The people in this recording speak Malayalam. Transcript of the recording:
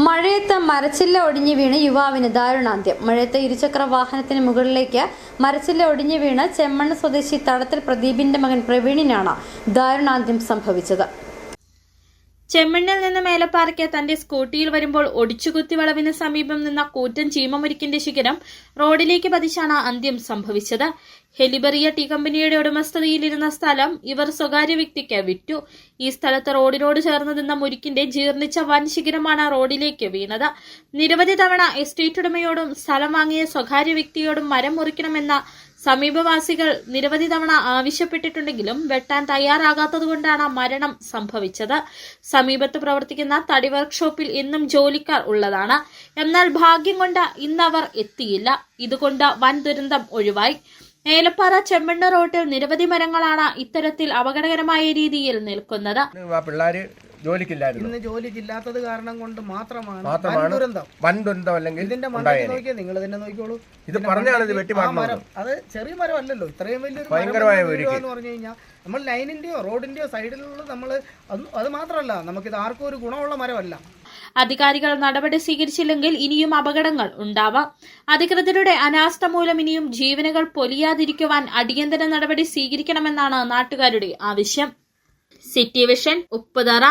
മഴയത്ത് മരച്ചില്ല ഒടിഞ്ഞു വീണ് യുവാവിന് ദാരുണാന്ത്യം. മഴയത്ത് ഇരുചക്ര വാഹനത്തിന് മുകളിലേക്ക് മരച്ചില്ല ഒടിഞ്ഞു വീണ് ചെമ്മണ്ണ് സ്വദേശി തടത്തിൽ പ്രദീപിന്റെ മകൻ പ്രവീണിനാണ് ദാരുണാന്ത്യം സംഭവിച്ചത്. ചെമ്മണ്ണിൽ നിന്ന് മേലപ്പാറയ്ക്ക് തന്റെ സ്കൂട്ടിയിൽ വരുമ്പോൾ ഒടിച്ചുകുത്തി വളവിന് സമീപം നിന്ന കൂറ്റൻ ചീമമുരിക്കിന്റെ ശിഖരം റോഡിലേക്ക് പതിച്ചാണ് അന്ത്യം സംഭവിച്ചത്. ഹെലിബറിയ ടീ കമ്പനിയുടെ ഉടമസ്ഥതയിലിരുന്ന സ്ഥലം ഇവർ സ്വകാര്യ വ്യക്തിക്ക് വിറ്റു. ഈ സ്ഥലത്ത് റോഡിനോട് ചേർന്ന് നിന്ന മുരിക്കിന്റെ ജീർണിച്ച വൻ ശിഖരമാണ് റോഡിലേക്ക് വീണത്. നിരവധി തവണ എസ്റ്റേറ്റ് ഉടമയോടും സ്ഥലം വാങ്ങിയ സ്വകാര്യ വ്യക്തിയോടും മരം മുറിക്കണമെന്ന സമീപവാസികൾ നിരവധി തവണ ആവശ്യപ്പെട്ടിട്ടുണ്ടെങ്കിലും വെട്ടാൻ തയ്യാറാകാത്തതുകൊണ്ടാണ് മരണം സംഭവിച്ചത്. സമീപത്ത് പ്രവർത്തിക്കുന്ന തടി വർക്ക്ഷോപ്പിൽ എന്നും ജോലിക്കാർ ഉള്ളതാണ്. എന്നാൽ ഭാഗ്യം കൊണ്ട് ഇന്നവർ എത്തിയില്ല. ഇതുകൊണ്ട് വൻ ദുരന്തം ഒഴിവായി. ഏലപ്പാറ ചെമ്മണ്ണ് റോഡിൽ നിരവധി മരങ്ങളാണ് ഇത്തരത്തിൽ അപകടകരമായ രീതിയിൽ നിൽക്കുന്നത്. ഇന്ന് ജോലിക്കില്ലാത്തത് കാരണം കൊണ്ട് മാത്രമാണ് വൻ ദുരന്തം. അല്ലെങ്കിൽ ഇതിന്റെ മണ്ടയ്ക്ക് നോക്കിയാൽ നിങ്ങൾ തന്നെ നോക്കിക്കോളൂ. ഇത് മരം അത് ചെറിയ മരം അല്ലല്ലോ, ഇത്രയും വലിയൊരു എന്ന് പറഞ്ഞു കഴിഞ്ഞാൽ നമ്മൾ ലൈനിന്റെയോ റോഡിന്റെയോ സൈഡിലുള്ള നമ്മൾ അത് മാത്രമല്ല, നമുക്കിത് ആർക്കും ഒരു ഗുണമുള്ള മരമല്ല. അധികാരികൾ നടപടി സ്വീകരിച്ചില്ലെങ്കിൽ ഇനിയും അപകടങ്ങൾ ഉണ്ടാവാം. അധികൃതരുടെ അനാസ്ഥ മൂലം ഇനിയും ജീവനുകൾ പൊലിയാതിരിക്കുവാൻ അടിയന്തര നടപടി സ്വീകരിക്കണമെന്നാണ് നാട്ടുകാരുടെ ആവശ്യം. City vision, Upputhara.